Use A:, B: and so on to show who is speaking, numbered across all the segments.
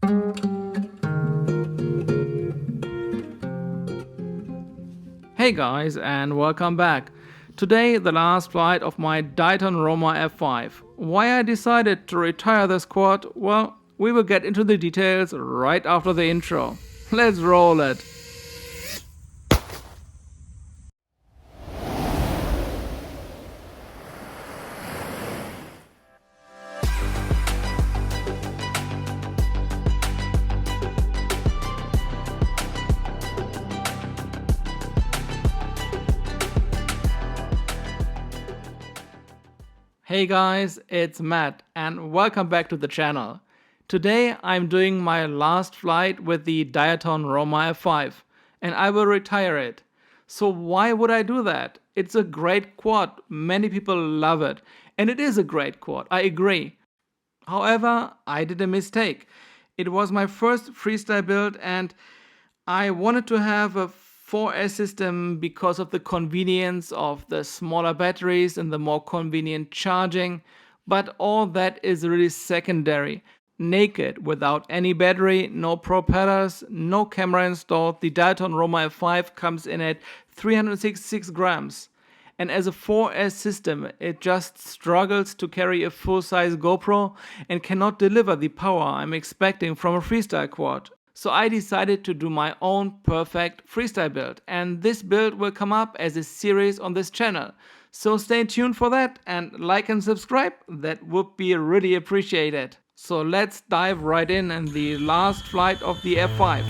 A: Hey guys, and welcome back. Today the last flight of my Diatone Roma F5. Why I decided to retire this quad? Well, we will get into the details right after the intro. Let's roll it. Hey guys, it's Matt and welcome back to the channel. Today I'm doing my last flight with the Diatone Roma F5 and I will retire it. So why would I do that? It's a great quad, many people love it, and it is a great quad, I agree. However, I did a mistake. It was my first freestyle build and I wanted to have a 4S system because of the convenience of the smaller batteries and the more convenient charging, but all that is really secondary. Naked, without any battery, no propellers, no camera installed, the Diatone Roma F5 comes in at 366 grams. And as a 4S system, it just struggles to carry a full-size GoPro and cannot deliver the power I'm expecting from a freestyle quad. So I decided to do my own perfect freestyle build, and this build will come up as a series on this channel. So stay tuned for that and like and subscribe, that would be really appreciated. So let's dive right in the last flight of the F5.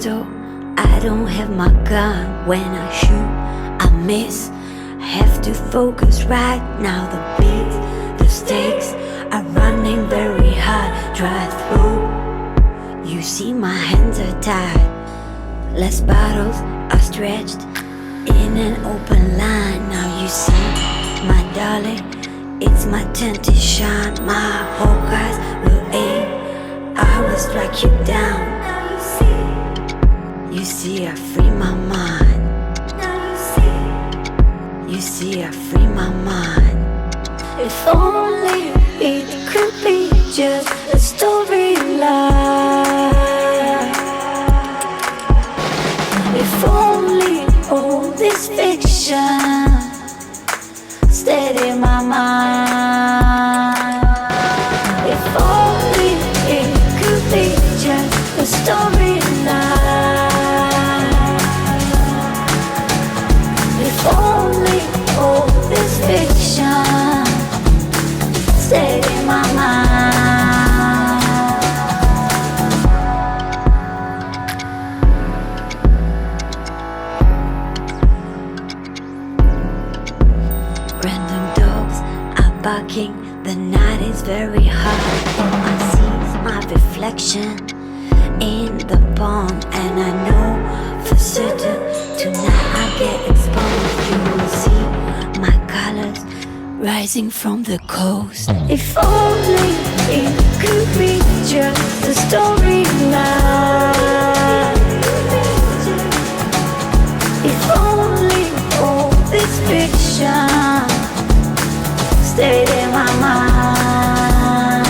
B: pistol, I don't have my gun. When I shoot, I miss. Have to focus right now. The beat, the stakes are running very hard. Drive through, you see my hands are tied. Last bottles are stretched in an open line. Now you see, my darling, it's my turn to shine. My whole eyes will aim, I will strike you down. Now you see I free my mind. Now you see I free my mind. If only it could be just a storyline. If only all this fiction stayed in my mind. If only it could be just a storyline. If only all this fiction stayed in my mind. Random dogs are barking, the night is very hard. I see my reflection in the pond, and I know for certain tonight I get exposed. You will see my colors rising from the coast. If only it could be just a storyline. If only all this fiction stayed in my mind.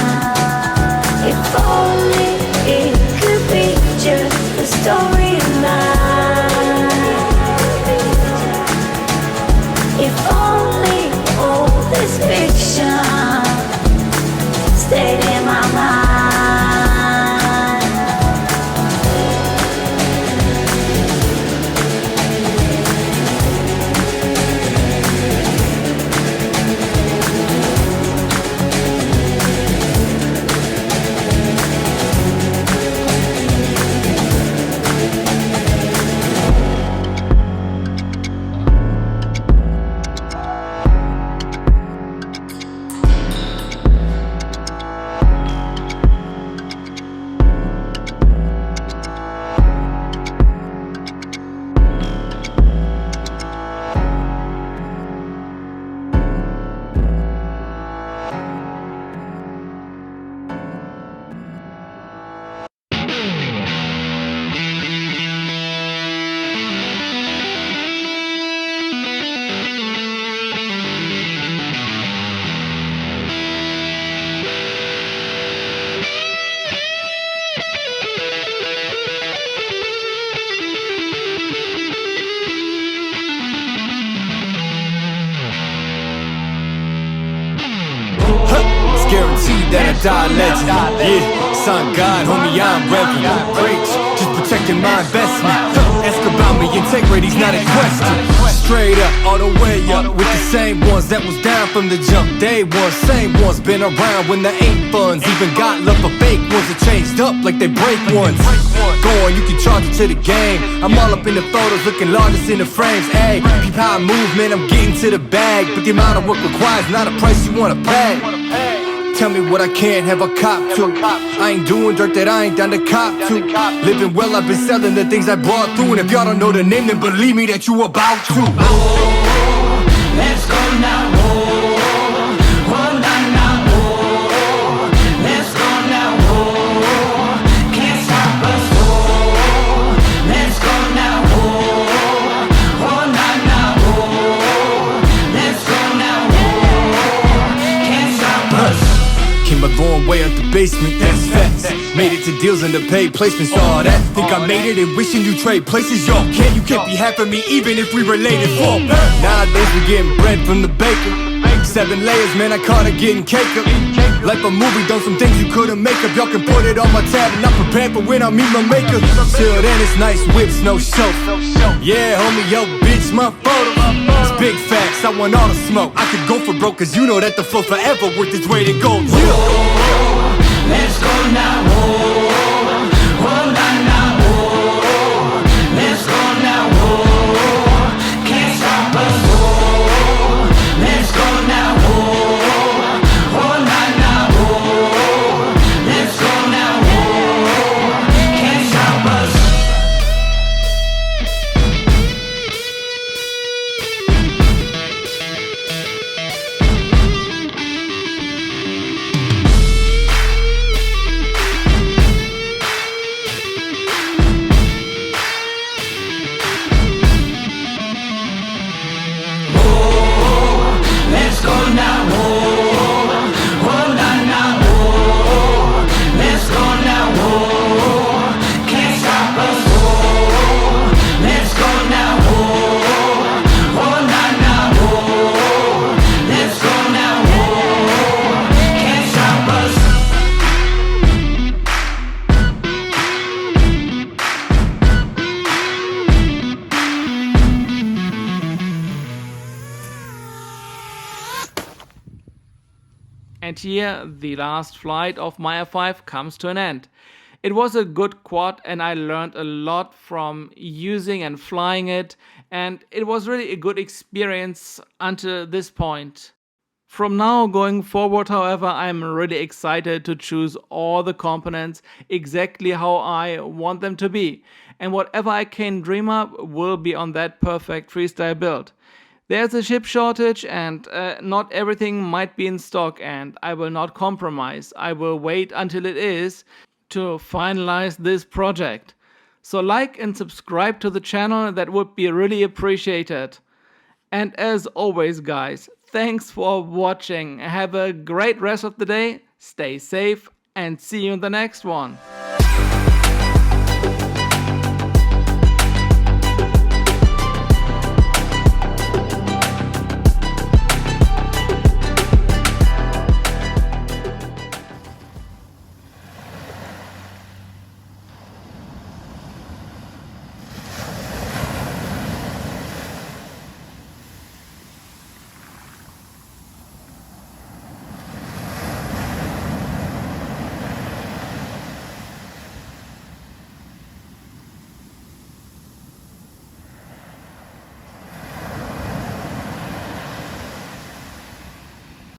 B: If only it could be just a storyline. If only all this fiction stayed in my mind.
C: Guaranteed that I die a legend. Yeah, son God, homie, I'm reverend. Preach, just protecting my investment. Ask about me, integrity's not a question. Straight up, all the way up, with the same ones that was down from the jump. Day one, same ones been around when there ain't funds. Even got love for fake ones that changed up like they break ones. Go on, you can charge it to the game. I'm all up in the photos, looking largest in the frames. Ayy, peep how I move, man, I'm getting to the bag. But the amount of work required is not a price you wanna pay. Tell me what I can't have a cop to. I ain't doing dirt that I ain't down to cop to. Living well, I've been selling the things I brought through. And if y'all don't know the name, then believe me that you about to.
D: Oh, let's go now. Oh, oh, nah, nah, oh, let's go now. Oh, can't stop us. Oh, let's go now. Oh, oh, nah, nah, oh, let's go now. Oh, can't stop us.
C: Came a long way out the basement, that's facts. Made it to deals and the paid placements, all that. Think I made it and wishing you trade places, y'all can't. You can't be half of me even if we related. Fuck. Nowadays we getting bread from the baker. 7 layers, man, I caught it getting cake up. Like a movie, done some things you couldn't make up. Y'all can put it on my tab and I'm prepared for when I meet my maker. Till then it's nice whips, no show. Yeah, homie, yo, bitch, my photo. It's big facts, I want all the smoke. I could go for broke, cause you know that the flow forever worth its weight in gold.
D: Oh, let's go now. Oh, oh, nah, nah, oh,
A: And here the last flight of my F5 comes to an end. It was a good quad and I learned a lot from using and flying it, and it was really a good experience until this point. From now going forward, however, I'm really excited to choose all the components exactly how I want them to be, and whatever I can dream up will be on that perfect freestyle build. There's a chip shortage and not everything might be in stock, and I will not compromise. I will wait until it is to finalize this project. So like and subscribe to the channel, that would be really appreciated. And as always guys, thanks for watching. Have a great rest of the day, stay safe and see you in the next one.